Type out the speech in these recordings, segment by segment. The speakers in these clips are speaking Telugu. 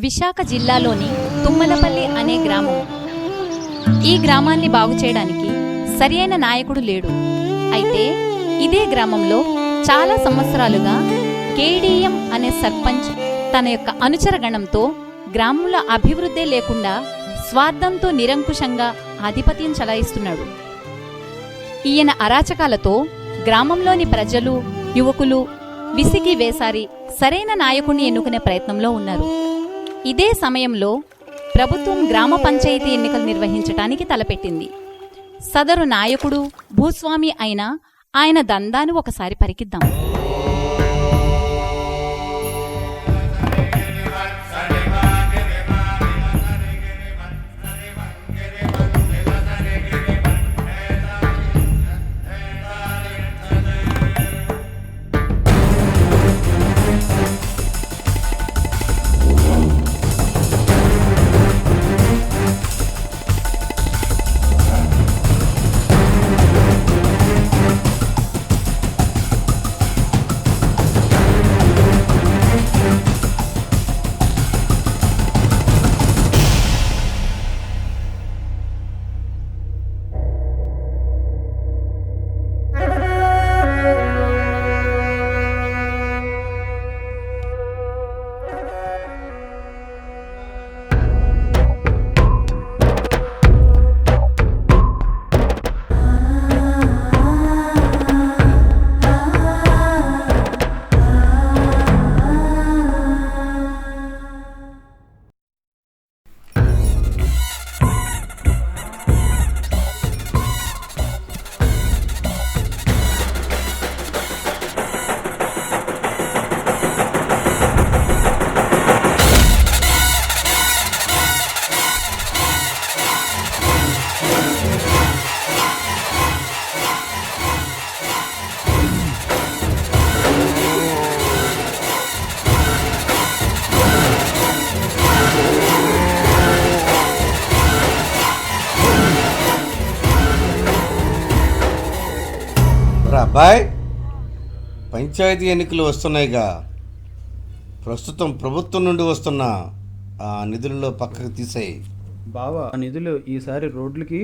విశాఖ జిల్లాలోని తుమ్మలపల్లి అనే గ్రామం. ఈ గ్రామాన్ని బాగు చేయడానికి సరియైన నాయకుడు లేడు. అయితే ఇదే గ్రామంలో చాలా సంవత్సరాలుగా కేడీఎం అనే సర్పంచ్ తన యొక్క అనుచరగణంతో గ్రామంలో అభివృద్ధే లేకుండా స్వార్థంతో నిరంకుశంగా ఆధిపత్యం చలాయిస్తున్నాడు. ఈయన అరాచకాలతో గ్రామంలోని ప్రజలు, యువకులు విసిగి వేసారి సరైన నాయకుణ్ణి ఎన్నుకునే ప్రయత్నంలో ఉన్నారు. ఇదే సమయంలో ప్రభుత్వం గ్రామ పంచాయతీ ఎన్నికలు నిర్వహించటానికి తలపెట్టింది. సదరు నాయకుడు భూస్వామి అయిన ఆయన దందాను ఒకసారి పరికిద్దాం. అబ్బాయ్, పంచాయతీ ఎన్నికలు వస్తున్నాయిగా. ప్రస్తుతం ప్రభుత్వం నుండి వస్తున్న ఆ నిధులలో పక్కకు తీసేయి. బావా, ఆ నిధులు ఈసారి రోడ్లకి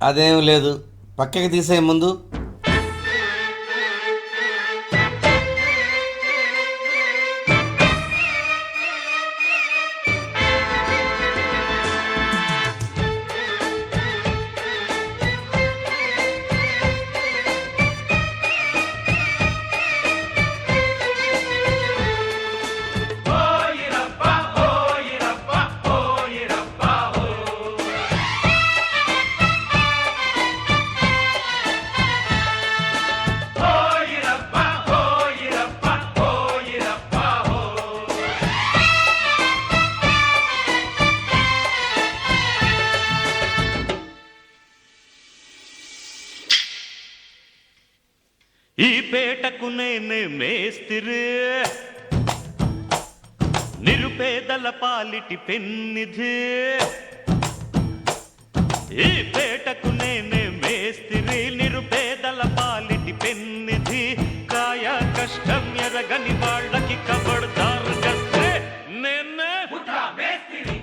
అదేం లేదు, పక్కకి తీసేయి ముందు. ఈ పేటకు నేనే మేస్తిరి, నిరుపేదల పాలిటి పెన్నిధి. ఈ పేటకు నేనే మేస్తిరి, నిరుపేదల పాలిటి పెన్నిధి. కాయ కష్టం ఎరగని వాళ్ళకి కబడ్దారు కస్తే నేనే మేస్తిరి.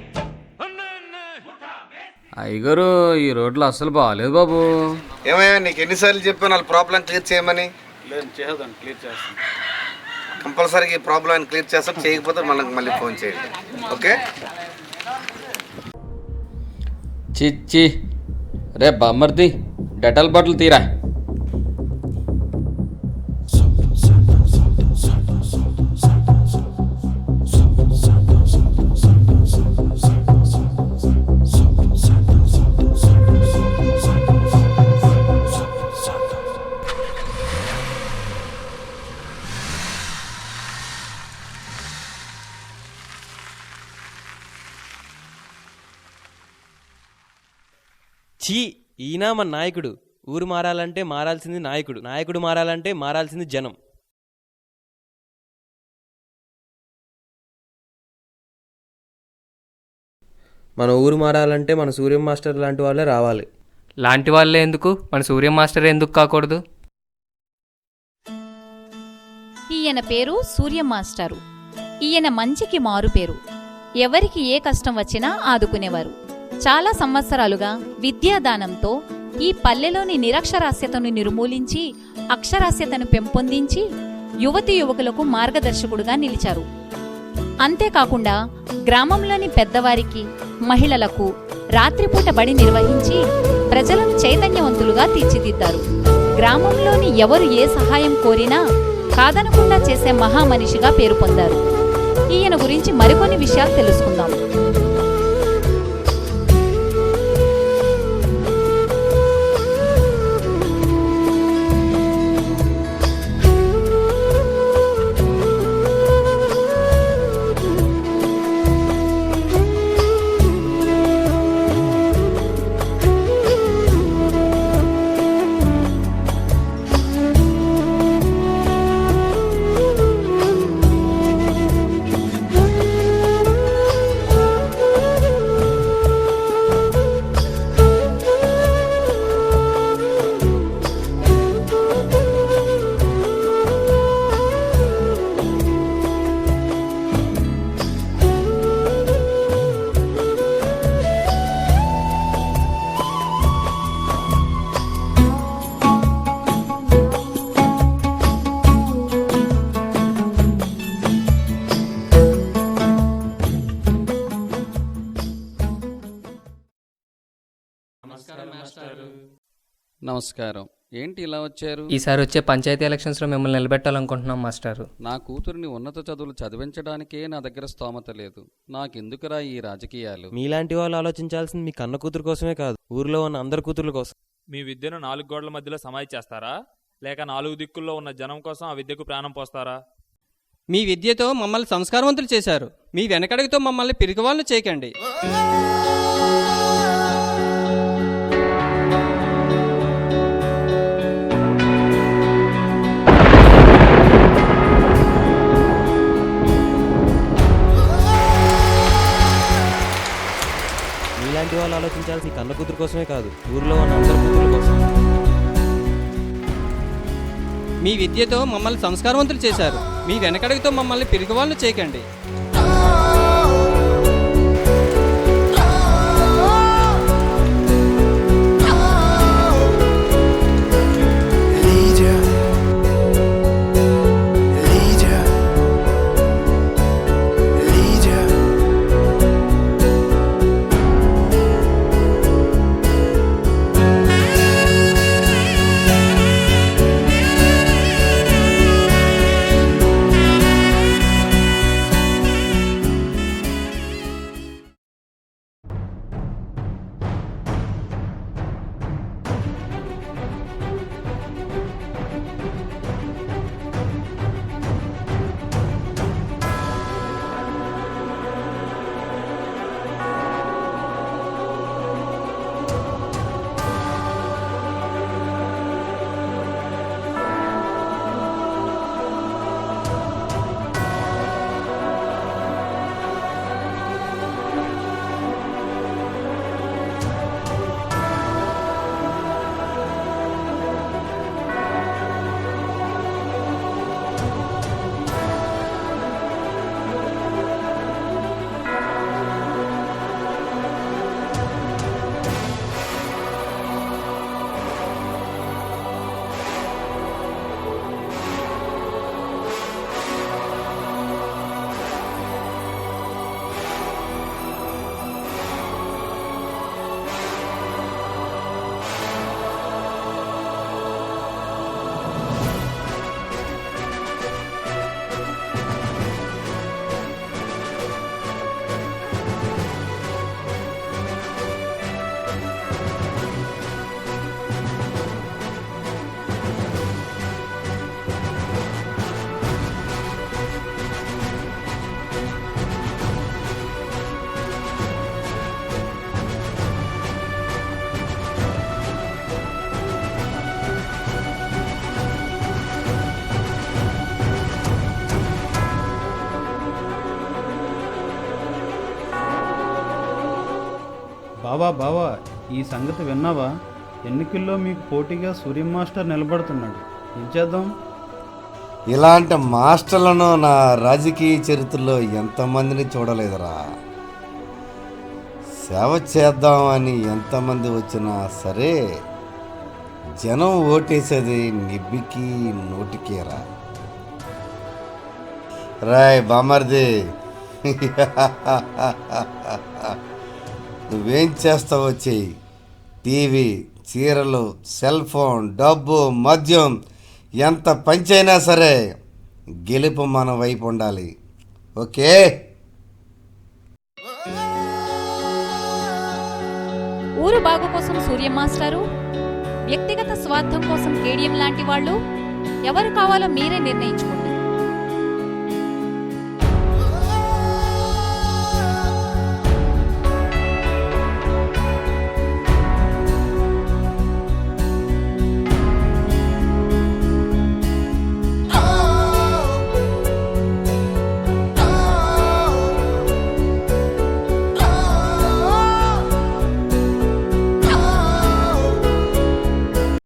అయ్యగారు, ఈ రోడ్లు అస్సలు బాగాలేదు బాబు. ఏమయ్యా, నీకు ఎన్నిసార్లు చెప్పాను వాళ్ళ ప్రాబ్లం క్లియర్ చేయమని? చేద్దాం, క్లియర్ చేస్తాం. కంపల్సరీగా ఈ ప్రాబ్లం క్లియర్ చేస్తాం. చేయకపోతే మనకు మళ్ళీ ఫోన్ చేయండి, ఓకే? చిచ్చి రే బామ్మర్ది, డెటాల్ బాటిల్ తీరా. ఛీ, ఈయన మన నాయకుడు. ఊరు మారాలంటే మారాల్సింది నాయకుడు, నాయకుడు మారాలంటే మారాల్సింది జనం. మన ఊరు మారాలంటే మన సూర్యం మాస్టర్ లాంటి వాళ్ళే రావాలి. లాంటి వాళ్ళే ఎందుకు, మన సూర్యం మాస్టర్ ఎందుకు కాకూడదు? ఈయన పేరు సూర్య మాస్టారు. ఈయన మంచికి మారు పేరు. ఎవరికి ఏ కష్టం వచ్చినా ఆదుకునేవారు. చాలా సంవత్సరాలుగా విద్యాదానంతో ఈ పల్లెలోని నిరక్షరాస్యతను నిర్మూలించి అక్షరాస్యతను పెంపొందించి యువతీ యువకులకు మార్గదర్శకుడుగా నిలిచారు. అంతేకాకుండా గ్రామంలోని పెద్దవారికి, మహిళలకు రాత్రిపూట బడి నిర్వహించి ప్రజలను చైతన్యవంతులుగా తీర్చిదిద్దారు. గ్రామంలోని ఎవరు ఏ సహాయం కోరినా కాదనకుండా చేసే మహామనిషిగా పేరు పొందారు. ఈయన గురించి మరికొన్ని విషయాలు తెలుసుకుందాం. నమస్కారం. ఏంటి ఇలా వచ్చారు? ఈసారి వచ్చే పంచాయతీ ఎలక్షన్స్లో మిమ్మల్ని నిలబెట్టాలనుకుంటున్నాం మాస్టారు. నా కూతురిని ఉన్నత చదువులు చదివించడానికే నా దగ్గర స్తోమత లేదు. నాకెందుకురా ఈ రాజకీయాలు? మీలాంటి వాళ్ళు ఆలోచించాల్సింది మీ కన్న కూతురు కోసమే కాదు, ఊర్లో ఉన్న అందరి కూతుర్ల కోసం. మీ విద్యను 4 గోడల మధ్యలో సమాధి చేస్తారా, లేక 4 దిక్కుల్లో ఉన్న జనం కోసం ఆ విద్యకు ప్రాణం పోస్తారా? మీ విద్యతో మమ్మల్ని సంస్కారవంతులు చేశారు. మీ వెనకడుగుతో మమ్మల్ని పిరికివాళ్ళు చేయకండి. మీలాంటి వాళ్ళు ఆలోచించాల్సి కన్న కూతురు కోసమే కాదు, ఊర్లో ఉన్న అందరి కూతుర్ల కోసం. మీ విద్యతో మమ్మల్ని సంస్కారవంతులు చేశారు. మీ వెనకడుగుతో మమ్మల్ని పిరికివాళ్ళు చేయకండి. బావా ఈ సంగతి విన్నావా? ఎన్నికల్లో మీకు పోటీగా సూర్య మాస్టర్ నిలబడుతున్నాడు. ఏం చేద్దాం? ఇలాంటి మాస్టర్లను నా రాజకీయ చరిత్రలో ఎంతమందిని చూడలేదురా. సేవ చేద్దామని ఎంతమంది వచ్చినా సరే జనం ఓటేసేది నిబ్బికి నోటికేరా. రాయ్ బామర్ది, నువ్వేం చేస్తావో చెయ్యి. టీవీ, చీరలు, సెల్ ఫోన్, డబ్బు, మద్యం ఎంత పంచైనా సరే గెలుపు మన వైపు ఉండాలి. ఓకే? ఊరు బాగు కోసం సూర్య మాస్టారు, వ్యక్తిగత స్వార్థం కోసం కేడియం లాంటి వాళ్ళు, ఎవరు కావాలో మీరే నిర్ణయించుకోండి.